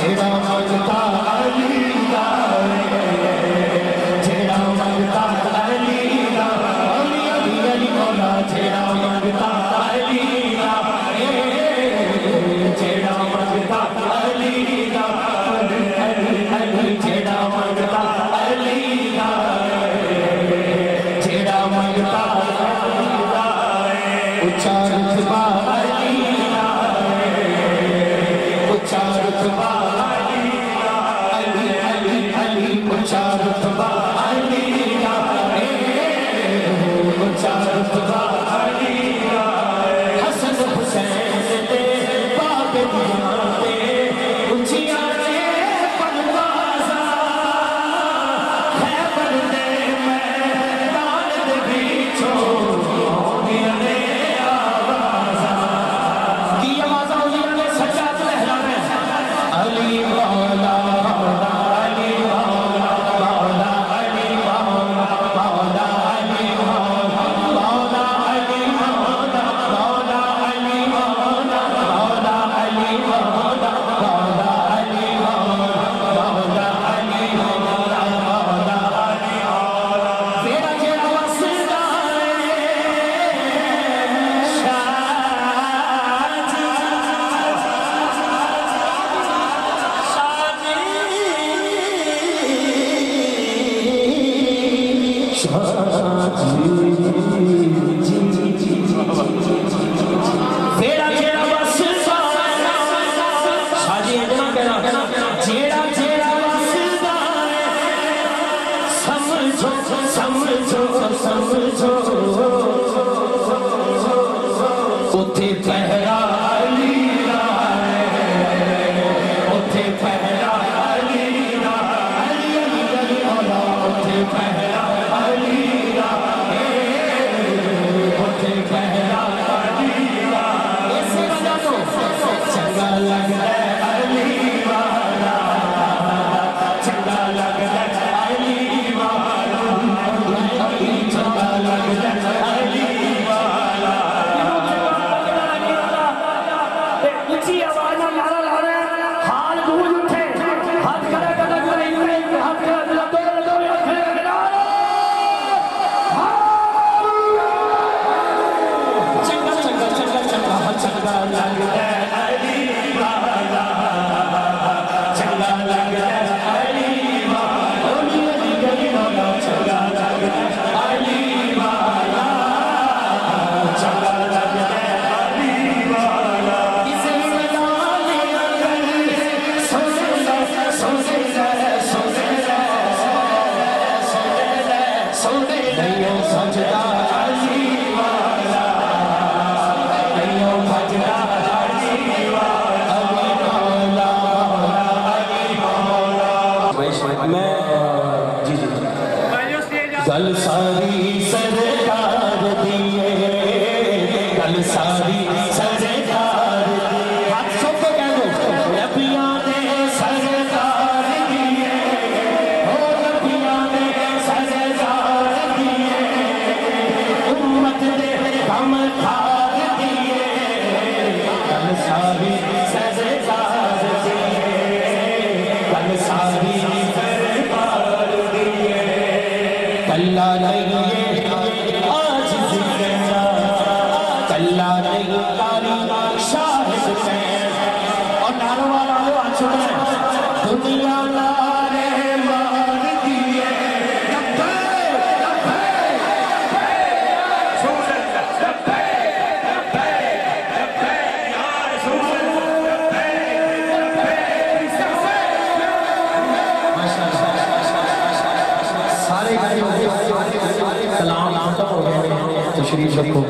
جیڑا منگتا علی دا جیڑا منگتا علی دا علی علی علی مولا جیڑا منگتا علی دا جیڑا منگتا علی دا علی علی جیڑا منگتا علی دا جیڑا منگتا علی دا اچھا رتبہ علی دا اچھا رتبہ علی دا علی علی علی اچھا رتبہ علی دا اچھا رتبہ علی دا حسن حسین دے باب دیاں دے اچھیاں دے پروازاں خیبر دے میدان دے بیچوں آؤندیاں نے آوازاں کی آوازاں ہوندیاں نے سجاد لہرانے علی مولا مولا علی مولا مولا علی مولا مولا علی مولا مولا علی مولا مولا علی مولا مولا علی مولا مولا علی مولا مولا علی مولا مولا علی مولا تیرا جیڑا وسدا تیرا جیڑا وسدا شاجی اتنا کہنا جیڑا جیڑا وسدا سمجھو سمجھو سمجھو اتے پہرا علی دا اتے پہرا علی دا علی علی علی مولا اتے پہرا علی دا اتے پہرا علی دا اسے وجہ تو چنگا لگتا ہے علی والا چنگا لگتا ہے علی والا چنگا لگتا ہے علی والا اچھی آواز نہ نعرہ لا رہے ہیں حال گونج اٹھے ہاتھ کھڑے کرنے کو نہیں ہوئے ہاتھ کھڑے دو دو کھڑے چنگا چنگا چنگا چنگا چنگا لگتا ہے علی والا چنگا لگتا ہے علی والا علی علی علی مولا چنگا لگتا ہے علی والا چنگا لگتا ہے علی والا اسے میدان اندر سوزے لے سوزے لے سوزے لے سوزے لے سجدہ علی والا نہیں بھجنا علی والا علی مولا مولا علی مولا میں جی جی گل ساری سرکار دیے گل ساری سرکار دیے ہاتھ سب کو کہہ دو نبیاں نے سرکار دیے او نبیاں نے سرکار دیے امت دے غم کھار دیے گل ساری سرکار دیے گل ساری سرکار دیے کلا نہیں آج زندہ کلا نہیں کاری شاہد میں اور ناروں والا ہو آج چھوڑے دنیا نارے مار دیے سارے سلام ختم ہو گئے تشریف رکھو